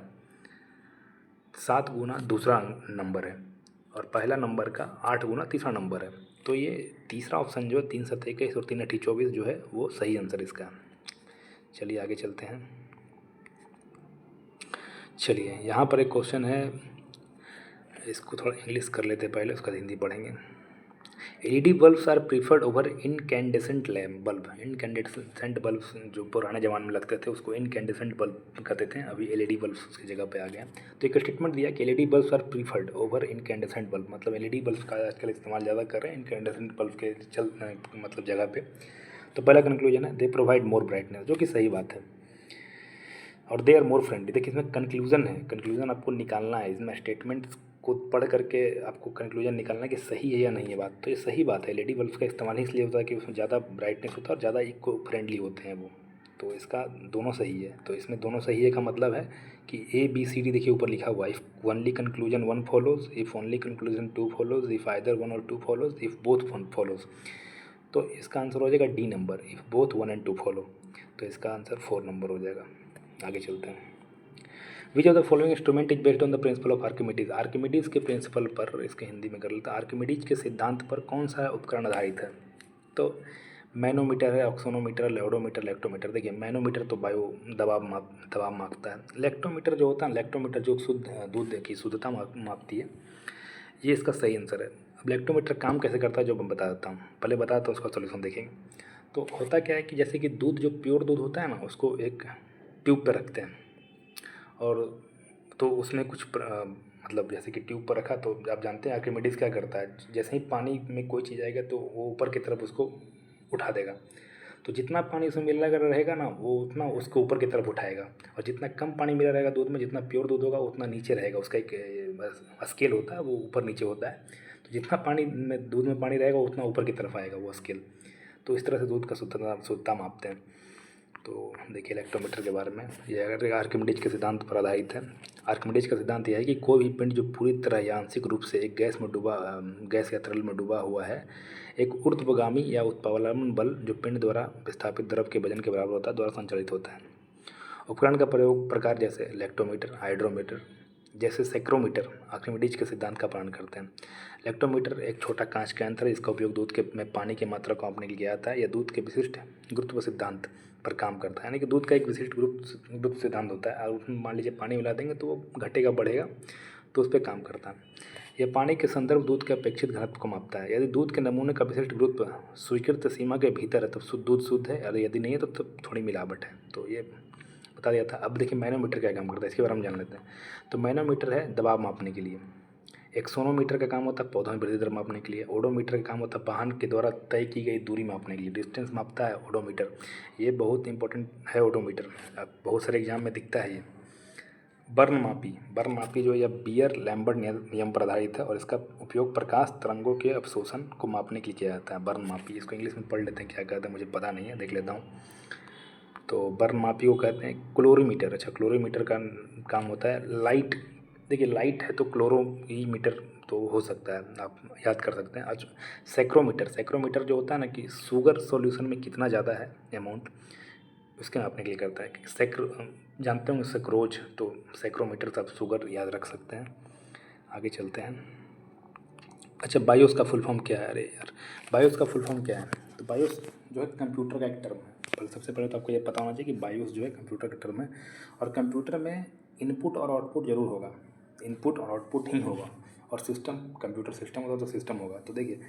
Speaker 1: 7 गुना दूसरा नंबर है और पहला नंबर का 8 गुना तीसरा नंबर है। तो ये तीसरा ऑप्शन जो है 3, 7, 21 और 3, 8, 24 जो है वो सही आंसर इसका। चलिए आगे चलते हैं। चलिए यहाँ पर एक क्वेश्चन है, इसको थोड़ा इंग्लिश कर लेते हैं पहले, उसका हिंदी पढ़ेंगे। LED bulbs are preferred over incandescent lamp bulb. Incandescent bulb जो पुराने ज़माने में लगते थे उसको इनकैंडेसेंट बल्ब कहते थे, अभी एलईडी बल्ब उसकी जगह पे आ गया। तो एक स्टेटमेंट दिया कि LED bulbs are preferred over incandescent bulb, मतलब एलईडी बल्ब का आजकल इस्तेमाल ज़्यादा कर रहे हैं इनकैंडेसेंट बल्ब के मतलब जगह पे। तो पहला कंक्लूजन है दे प्रोवाइड मोर ब्राइटनेस, जो कि सही बात है, और दे आर मोर फ्रेंडली। देखिए इसमें कंक्लूजन है, कंक्लूजन आपको निकालना है, इसमें स्टेटमेंट को पढ़ करके आपको कंक्लूजन निकालना है कि सही है या नहीं है बात। तो ये सही बात है, एलईडी बल्ब का इस्तेमाल इसलिए होता है कि उसमें ज़्यादा ब्राइटनेस होता है और ज़्यादा इको फ्रेंडली होते हैं वो। तो इसका दोनों सही है। तो इसमें दोनों सही है का मतलब है कि ABCD देखिए ऊपर लिखा हुआ है, if only conclusion 1 follows, if only conclusion 2 follows, if either 1 और 2 फॉलोज, इफ़ बोथ फॉलोज। तो इसका आंसर हो जाएगा D number, if both 1 and 2 follow. तो इसका आंसर 4 नंबर हो जाएगा। आगे चलते हैं। Which of the following instrument is based on the principle of Archimedes. Archimedes के प्रिंसिपल पर, इसके हिंदी में कर लेते हैं, आर्किमिडीज के सिद्धांत पर कौन सा उपकरण आधारित है। तो मैनोमीटर है, ऑक्सोनोमीटर, लेवडोमीटर, लेक्टोमीटर। देखिए मैनोमीटर तो वायु दबाव मापता है। लेक्टोमीटर जो होता है, लेक्टोमीटर जो शुद्ध दूध की शुद्धता मापती है, ये इसका सही आंसर है। अब लेक्टोमीटर काम कैसे करता है जो मैं बता देता हूँ, पहले बताता हूँ उसका सोल्यूशन देखेंगे। तो होता क्या है कि जैसे कि दूध जो प्योर दूध होता है ना, उसको एक ट्यूब पर रखते हैं और तो उसमें कुछ मतलब जैसे कि ट्यूब पर रखा, तो आप जानते हैं आर्किमिडीज क्या करता है, जैसे ही पानी में कोई चीज़ आएगा तो वो ऊपर की तरफ उसको उठा देगा। तो जितना पानी उसमें मिला रहेगा ना, वो उतना उसको ऊपर की तरफ उठाएगा, और जितना कम पानी मिला रहेगा दूध में, जितना प्योर दूध होगा उतना नीचे रहेगा। उसका एक स्केल होता है, वो ऊपर नीचे होता है। तो जितना पानी में दूध में पानी रहेगा उतना ऊपर की तरफ आएगा वो स्केल। तो इस तरह से दूध का शुद्धता मापते हैं। तो देखिए इलेक्ट्रोमीटर के बारे में, ये आर्किमिडीज के सिद्धांत पर आधारित है। आर्किमिडीज का सिद्धांत यह है कि कोई भी पिंड जो पूरी तरह या आंशिक रूप से एक गैस या तरल में डूबा हुआ है, एक ऊर्ध्वगामी या उत्प्लावन बल जो पिंड द्वारा विस्थापित द्रव के वजन के बराबर होता है द्वारा संचालित होता है। उपकरण का प्रयोग प्रकार जैसे लेक्टोमीटर, हाइड्रोमीटर जैसे सेक्रोमीटर आर्किमिडीज के सिद्धांत का पालन करते हैं। लेक्टोमीटर एक छोटा कांच का यंत्र है, इसका उपयोग दूध के में पानी की मात्रा को मापने के लिए किया जाता है। यह दूध के विशिष्ट गुरुत्व सिद्धांत पर काम करता है, यानी कि दूध का एक विशिष्ट गुरुत्व सिद्धांत होता है, और उसमें मान लीजिए पानी मिला देंगे तो वो घटेगा बढ़ेगा, तो उस पर काम करता है। यह पानी के संदर्भ दूध के अपेक्षित घनत्व को मापता है। यदि दूध के नमूने का विशिष्ट गुरुत्व स्वीकृत सीमा के भीतर है तो दूध शुद्ध है, और यदि नहीं है तो थोड़ी मिलावट है। तो ये बता दिया था। अब देखिए मैनोमीटर क्या काम करता है, इसके बारे में जान लेते हैं। तो मैनोमीटर है दबाव मापने के लिए। एक्सोनोमीटर का काम होता है पौधों में वृद्धि दर मापने के लिए। ओडोमीटर का काम होता है वाहन के द्वारा तय की गई दूरी मापने के लिए, डिस्टेंस मापता है ओडोमीटर। ये बहुत इंपॉर्टेंट है ओडोमीटर, अब बहुत सारे एग्जाम में दिखता है ये। बर्नमापी जो या बियर लैम्बर्ट नियम पर आधारित है, और इसका उपयोग प्रकाश तरंगों के अवशोषण को मापने के लिए किया जाता है। बर्नमापी, इसको इंग्लिश में पढ़ लेते हैं क्या कहते हैं, मुझे पता नहीं है, देख लेता हूँ। तो बर्नमापी को कहते हैं क्लोरीमीटर। अच्छा, क्लोरीमीटर का काम होता है लाइट। देखिए लाइट है तो क्लोरोमीटर तो हो सकता है, आप याद कर सकते हैं। अच्छा, सेक्रोमीटर जो होता है ना कि शुगर सॉल्यूशन में कितना ज़्यादा है अमाउंट, उसके नापने के लिए करता है। कि जानते होंगे सेक्रोज, तो सेक्रोमीटर से आप शुगर याद रख सकते हैं। आगे चलते हैं। अच्छा, बायोस का फुल फॉर्म क्या है। अरे यार, बायोस का फुल फॉर्म क्या है। तो बायोस जो है कंप्यूटर का एक टर्म है। सबसे पहले तो आपको ये पता होना चाहिए कि बायोस जो है कंप्यूटर का टर्म है, और कंप्यूटर में इनपुट और आउटपुट जरूर होगा, इनपुट और आउटपुट ही होगा, और सिस्टम, कंप्यूटर सिस्टम होगा तो सिस्टम होगा। तो देखिए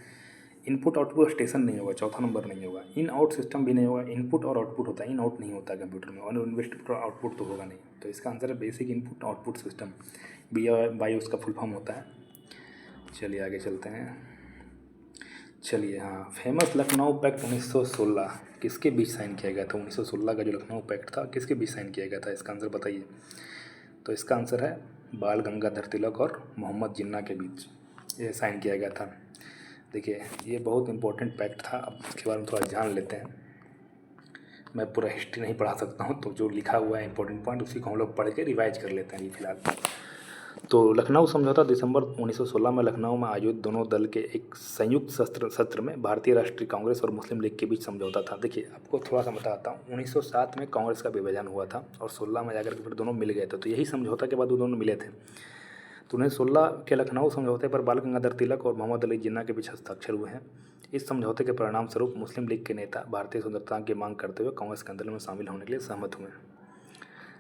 Speaker 1: इनपुट आउटपुट स्टेशन नहीं होगा, चौथा नंबर नहीं होगा। इन आउट सिस्टम भी नहीं होगा, इनपुट और आउटपुट होता है, इन आउट नहीं होता कंप्यूटर में, और इनपुट और आउटपुट तो होगा नहीं। तो इसका आंसर है basic input output system, BIOS का फुल फॉर्म होता है। चलिए आगे चलते हैं। चलिए हाँ, फेमस लखनऊ पैक्ट 1916 किसके बीच साइन किया गया था। 1916 का जो लखनऊ पैक्ट था किसके बीच साइन किया गया था, इसका आंसर बताइए। तो इसका आंसर है बाल गंगाधर तिलक और मोहम्मद जिन्ना के बीच ये साइन किया गया था। देखिए ये बहुत इंपॉर्टेंट फैक्ट था। अब इसके बारे में थोड़ा जान लेते हैं। मैं पूरा हिस्ट्री नहीं पढ़ा सकता हूँ, तो जो लिखा हुआ है इंपॉर्टेंट पॉइंट उसी को हम लोग पढ़ के रिवाइज कर लेते हैं अभी फिलहाल। तो लखनऊ समझौता दिसंबर 1916 में लखनऊ में आयोजित दोनों दल के एक संयुक्त सत्र में भारतीय राष्ट्रीय कांग्रेस और मुस्लिम लीग के बीच समझौता था। देखिए आपको थोड़ा सा बताता हूँ, 1907 में कांग्रेस का विभाजन हुआ था और 16 में जाकर के फिर दोनों मिल गए थे। तो यही समझौता के बाद वो दोनों मिले थे। तो 1916 के लखनऊ समझौते पर बाल गंगाधर तिलक और मोहम्मद अली जिन्ना के बीच हस्ताक्षर हुए हैं। इस समझौते के परिणाम स्वरूप मुस्लिम लीग के नेता भारतीय स्वतंत्रता की मांग करते हुए कांग्रेस के आंदोलन में शामिल होने के लिए सहमत हुए।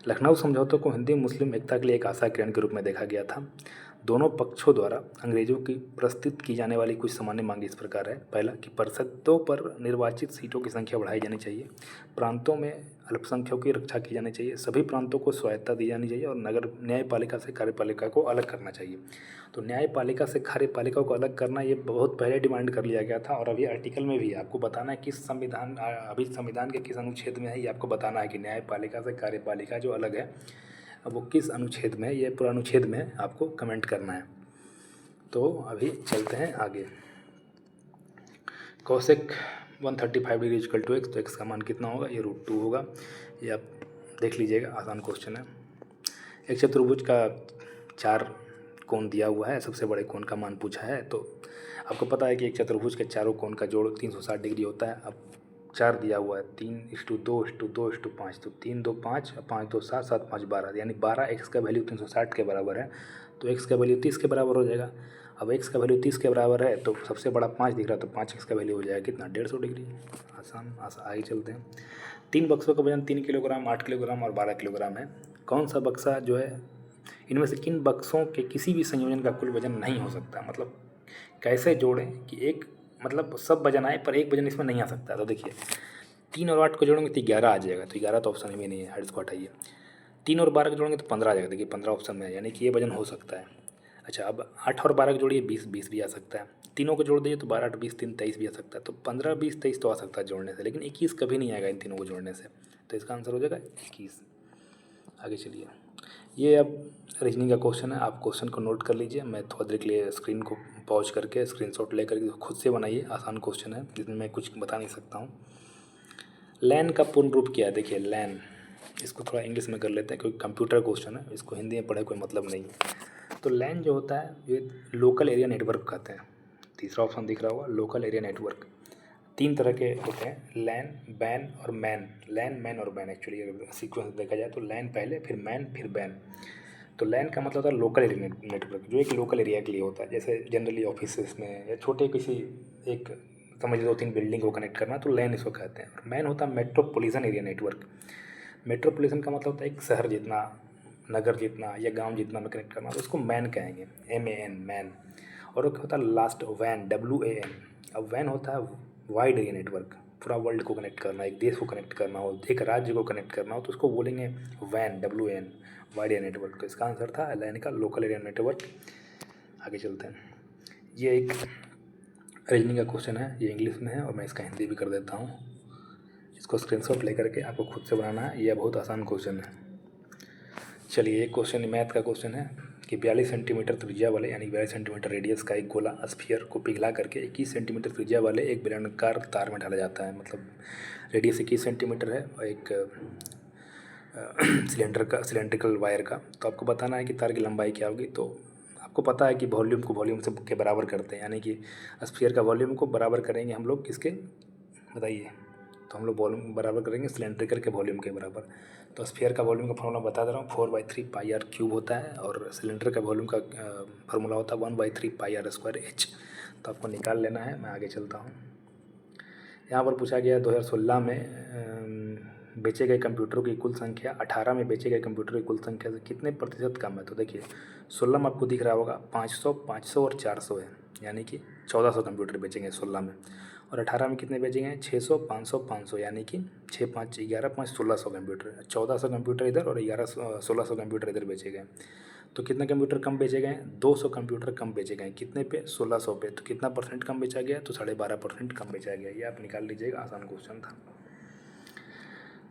Speaker 1: लखनऊ समझौते को हिंदी मुस्लिम एकता के लिए एक आशा किरण के रूप में देखा गया था। दोनों पक्षों द्वारा अंग्रेजों की प्रस्तुत की जाने वाली कुछ सामान्य मांगे इस प्रकार है। पहला कि परिषदों पर निर्वाचित सीटों की संख्या बढ़ाई जानी चाहिए, प्रांतों में अल्पसंख्यकों की रक्षा की जानी चाहिए, सभी प्रांतों को स्वायत्तता दी जानी चाहिए और नगर न्यायपालिका से कार्यपालिका को अलग करना चाहिए। तो न्यायपालिका से कार्यपालिका को अलग करना ये बहुत पहले डिमांड कर लिया गया था और अभी आर्टिकल में भी आपको बताना है किस संविधान अभी संविधान के किस अनुच्छेद में है, ये आपको बताना है कि न्यायपालिका से कार्यपालिका जो अलग है अब वो किस अनुच्छेद में है, ये पूरा अनुच्छेद में आपको कमेंट करना है। तो अभी चलते हैं आगे। Cosec 135 degree equal to x, तो एक्स का मान कितना होगा, ये √2 होगा। ये आप देख लीजिएगा, आसान क्वेश्चन है। एक चतुर्भुज का 4 कोण दिया हुआ है, सबसे बड़े कोण का मान पूछा है। तो आपको पता है कि एक चतुर्भुज के चारों कोण का जोड़ 360 डिग्री होता है। अब 4 दिया हुआ है, 3:2:2:5, तो 3 2 5, 5 2 7, 7 5 12, यानी 12 एक्स का वैल्यू 360 के बराबर है। तो एक्स का वैल्यू 30 के बराबर हो जाएगा। अब एक्स का वैल्यू 30 के बराबर है तो सबसे बड़ा 5 दिख रहा है, तो 5 एक्स का वैल्यू हो जाएगा कितना, 150 डिग्री। आसान आगे चलते हैं। 3 बक्सों का वजन 3 किलोग्राम, 8 किलोग्राम और 12 किलोग्राम है। कौन सा बक्सा जो है इनमें से किन बक्सों के किसी भी संयोजन का कुल वजन नहीं हो सकता। मतलब कैसे जोड़ें कि एक मतलब सब वजन आए पर एक वजन इसमें नहीं आ सकता। तो देखिए 3 और 8 को जोड़ेंगे तो 11 आ जाएगा, तो 11 तो ऑप्शन में नहीं है, हट इसको हटाइए। 3 और 12 को जोड़ेंगे तो 15 आ जाएगा, देखिए 15 ऑप्शन में है, यानी कि ये वजन हो सकता है। अच्छा अब 8 और 12 को जोड़िए 20 भी आ सकता है। तीनों को जोड़ दीजिए तो 12 8 20 3 23 भी आ सकता है। तो 15 20 23 तो आ सकता है जोड़ने से, लेकिन 21 कभी नहीं आएगा इन तीनों को जोड़ने से। तो इसका आंसर हो जाएगा 21। आगे चलिए, ये अब रीजनिंग का क्वेश्चन है, आप क्वेश्चन को नोट कर लीजिए। मैं थोड़ा देर के लिए स्क्रीन को पॉज करके स्क्रीनशॉट ले करके खुद से बनाइए, आसान क्वेश्चन है जिसमें मैं कुछ बता नहीं सकता हूँ। लैन का पूर्ण रूप क्या है, देखिए लैन, इसको थोड़ा इंग्लिश में कर लेते हैं क्योंकि कंप्यूटर क्वेश्चन है, इसको हिंदी में पढ़े कोई मतलब नहीं है। तो लैन जो होता है ये लोकल एरिया नेटवर्क कहते हैं। तीसरा ऑप्शन दिख रहा होगा, लोकल एरिया नेटवर्क। 3 तरह के होते हैं, लैन, बैन और मैन। लैन, मैन और बैन, एक्चुअली अगर सीक्वेंस देखा जाए तो लैन पहले, फिर मैन, फिर बैन। तो लैन का मतलब होता है लोकल एरिया नेटवर्क, जो एक लोकल एरिया के लिए होता है। जैसे जनरली ऑफिस में या छोटे किसी एक समझ 2-3 बिल्डिंग को कनेक्ट करना, तो लैन इसको कहते हैं। और मैन होता है मेट्रोपॉलिटन एरिया नेटवर्क। मेट्रोपॉलिटन का मतलब होता है एक शहर जितना, नगर जितना या गांव जितना में कनेक्ट करना, तो उसको मैन कहेंगे, MAN, मैन। और एक होता है लास्ट WAN, WAN। अब वैन होता है वाइड एरिया नेटवर्क, पूरा वर्ल्ड को कनेक्ट करना, एक देश को कनेक्ट करना हो, एक राज्य को कनेक्ट करना हो, तो उसको बोलेंगे WAN, WAN, wide area network. तो इसका आंसर था लैन का लोकल एरिया नेटवर्क। आगे चलते हैं, ये एक रीजनिंग का क्वेश्चन है, ये इंग्लिश में है और मैं इसका हिंदी भी कर देता हूँ। इसको स्क्रीनशॉट लेकर के आपको खुद से बनाना है, यह बहुत आसान क्वेश्चन है। चलिए एक क्वेश्चन मैथ का क्वेश्चन है कि 42 सेंटीमीटर त्रिज्या वाले यानी 42 सेंटीमीटर रेडियस का एक गोला स्फीयर को पिघला करके 21 सेंटीमीटर त्रिज्या वाले एक बेलनाकार तार में डाला जाता है। मतलब रेडियस 21 सेंटीमीटर है और एक सिलेंड्रिकल वायर का। तो आपको बताना है कि तार की लंबाई क्या होगी। तो आपको पता है कि वॉल्यूम को वॉल्यूम से के बराबर करते हैं, यानी कि स्फीयर का वॉल्यूम को बराबर करेंगे हम लोग किसके, बताइए। तो हम लोग वॉल्यूम बराबर करेंगे सिलेंड्रिकल के वॉल्यूम के बराबर। तो स्फीयर का वॉल्यूम का फॉर्मूला बता दे रहा हूँ, 4/3πr³ होता है और सिलेंडर का वॉल्यूम का फार्मूला होता है 1/3πr²h। तो आपको निकाल लेना है। मैं आगे चलता हूँ। यहाँ पर पूछा गया 2016 में बेचे गए कंप्यूटरों की कुल संख्या 18 में बेचे गए कंप्यूटरों की कुल संख्या से कितने प्रतिशत कम है। तो देखिए 16 में आपको दिख रहा होगा 500, 500 और 400 है, यानी कि 1400 कंप्यूटर बेचेंगे 16 में। और 18 में कितने बेचेंगे, 600, 500, 500, यानी कि 6 5 11 5 1600 कंप्यूटर। 1400 कंप्यूटर इधर और 1600 कंप्यूटर इधर बेचे गए। तो कितने कंप्यूटर कम बेचे गए, 200 कंप्यूटर कम बेचे गए। कितने पे, 1600 पे। तो कितना परसेंट कम बेचा गया, तो 12.5% कम बेचा गया। ये आप निकाल लीजिएगा, आसान क्वेश्चन था।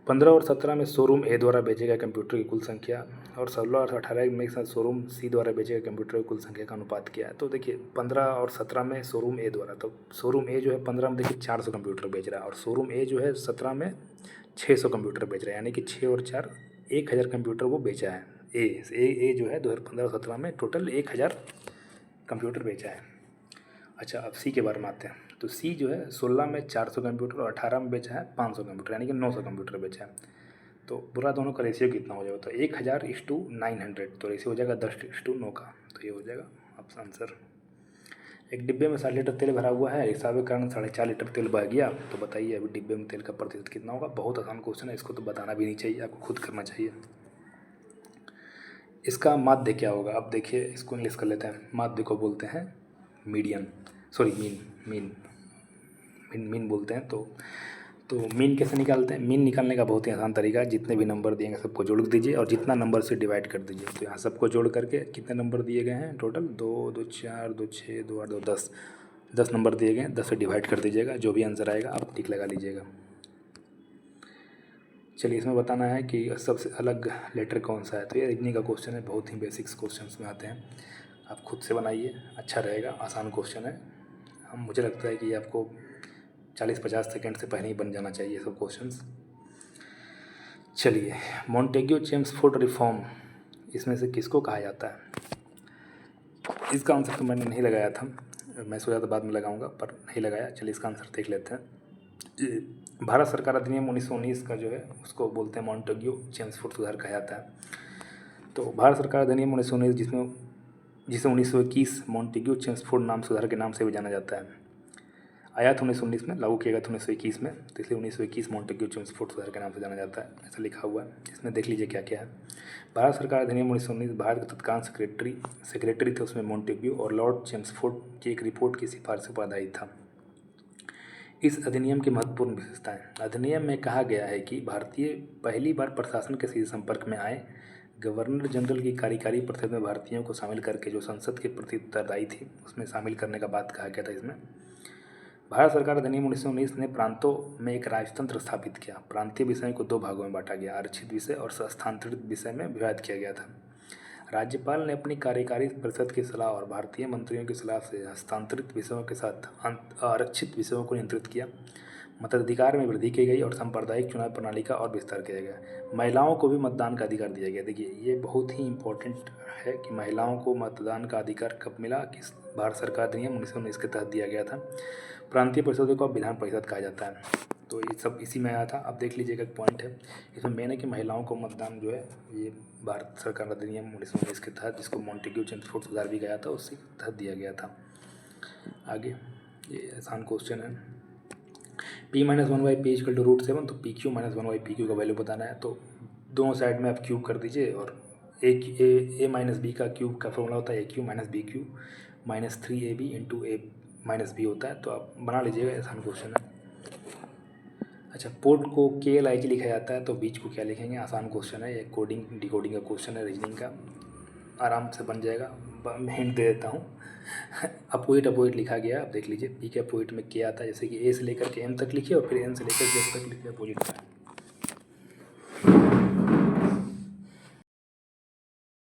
Speaker 1: 15 और 17 में शोरूम ए द्वारा बेचे गए कंप्यूटर की कुल संख्या और 16 और 18 में शोरूम सी द्वारा बेचे गए कंप्यूटर की कुल संख्या का अनुपात क्या है। तो देखिए 15 और 17 में शोरूम ए द्वारा, तो शोरूम ए जो है 15 में देखिए 400 कंप्यूटर बेच रहा है और शोरूम ए जो है 17 में 600 कंप्यूटर बेच रहा है, यानी कि 6 और 4 1000 कंप्यूटर वो बेचा है। ए जो है 2015 और 17 में टोटल 1000 कंप्यूटर बेचा है। अच्छा, अब सी के बारे में आते हैं। तो सी जो है 16 में 400 कंप्यूटर और 18 में बेचा है 500 कंप्यूटर, यानी कि 900 कंप्यूटर बेचा है। तो पूरा दोनों का रेशियो कितना हो जाएगा, तो 1000:900, तो रेशियो हो जाएगा 10:9 का। तो ये हो जाएगा आपका आंसर। एक डिब्बे में 60 लीटर तेल भरा हुआ है, हिसाब के कारण 4.5 लीटर तेल बह गया। तो बताइए अभी डिब्बे में तेल का प्रतिशत कितना होगा। बहुत आसान क्वेश्चन है, इसको तो बताना भी नहीं चाहिए, आपको खुद करना चाहिए। इसका माध्य क्या होगा, अब देखिए इसको इंग्लिश कर लेते हैं। माध्य को बोलते हैं मीडियन, सॉरी मीन बोलते हैं। तो मीन कैसे निकालते हैं। मीन निकालने का बहुत ही आसान तरीका है, जितने भी नंबर दिएंगे सबको जोड़ दीजिए और जितना नंबर से डिवाइड कर दीजिए। तो यहाँ सबको जोड़ करके कितने नंबर दिए गए हैं टोटल, 2, 2, 4, 2, 6, 2, 8, 2, 10 नंबर दिए गए हैं। 10 से डिवाइड कर दीजिएगा, जो भी आंसर आएगा आप टिक लगा लीजिएगा। चलिए, इसमें बताना है कि सबसे अलग लेटर कौन सा है। तो ये रीजनिंग का क्वेश्चन है, बहुत ही बेसिक्स क्वेश्चंस में आते हैं। आप खुद से बनाइए, अच्छा रहेगा, आसान क्वेश्चन है। मुझे लगता है कि आपको 40-50 सेकेंड से पहले ही बन जाना चाहिए सब क्वेश्चंस। चलिए, मॉन्टेग्यू चेम्सफोर्ड रिफॉर्म इसमें से किसको कहा जाता है। इसका आंसर तो मैंने नहीं लगाया था, मैं सोचा था बाद में लगाऊंगा पर नहीं लगाया। चलिए इसका आंसर देख लेते हैं। भारत सरकार अधिनियम 1919 का जो है उसको बोलते हैं मॉन्टेग्यू चेम्सफोर्ड सुधार कहा जाता है। तो भारत सरकार अधिनियम 1919 जिसे 1921 मॉन्टेग्यू चेम्सफोर्ड नाम सुधार के नाम से भी जाना जाता है, आया था 1919 में, लागू किया गया था 1921 में। तो इसलिए 1921 मॉन्टेग्यू चेम्सफोर्ड सुधार के नाम से जाना जाता है, ऐसा लिखा हुआ है। इसमें देख लीजिए क्या क्या है। भारत सरकार अधिनियम 1919 भारत के तत्काल सेक्रेटरी थे उसमें मॉन्टेग्यू और लॉर्ड चेम्सफोर्ड की एक रिपोर्ट की सिफारिश पर आधारित था। इस अधिनियम की महत्वपूर्ण विशेषताएं। अधिनियम में कहा गया है कि भारतीय पहली बार प्रशासन के सीधे संपर्क में आए। गवर्नर जनरल की कार्यकारी परिषद में भारतीयों को शामिल करके जो संसद के प्रति उत्तरदायी थी उसमें शामिल करने का बात कहा गया था। इसमें भारत सरकार अधिनियम 1919 ने प्रांतों में एक राजतंत्र स्थापित किया। प्रांतीय विषयों को 2 भागों में बांटा गया, आरक्षित विषय और स्थानांतरित विषय में विभाजित किया गया था। राज्यपाल ने अपनी कार्यकारी परिषद की सलाह और भारतीय मंत्रियों की सलाह से हस्तांतरित विषयों के साथ आरक्षित विषयों को नियंत्रित किया। मताधिकार में वृद्धि की गई और सांप्रदायिक चुनाव प्रणाली का और विस्तार किया गया। महिलाओं को भी मतदान का अधिकार दिया गया। देखिए ये बहुत ही इम्पोर्टेंट है कि महिलाओं को मतदान का अधिकार कब मिला, किस भारत सरकार अधिनियम 1919 के तहत दिया गया था। प्रांतीय परिषदों को विधान परिषद कहा जाता है। तो ये सब इसी में आया था। अब देख लीजिएगा एक पॉइंट है इसमें मेन है कि महिलाओं को मतदान जो है ये भारत सरकार अधिनियम 1919 के तहत, जिसको मॉन्टेग्यू चेम्सफोर्ड सुधार भी गया था, उसी के तहत दिया गया था। आगे ये आसान क्वेश्चन है। p-1/p = √7, तो pq-1/pq का वैल्यू बताना है। तो दोनों साइड में आप क्यूब कर दीजिए और a - b का क्यूब का फॉर्मूला होता है aq - bq -3ab × a - b होता है। तो आप बना लीजिएगा, आसान क्वेश्चन है। अच्छा, पोर्ट को KLIG लिखा जाता है, तो बीच को क्या लिखेंगे, आसान क्वेश्चन है। ये कोडिंग डिकोडिंग का क्वेश्चन है, रीजनिंग का, आराम से बन जाएगा। हिंट दे देता हूँ। अपोजिट लिखा गया, आप देख लीजिए। पी के अपोजिट में क्या आता है, जैसे कि A से लेकर के M तक लिखिए और फिर N से लेकर Z तक लिखिए अपोजिट में।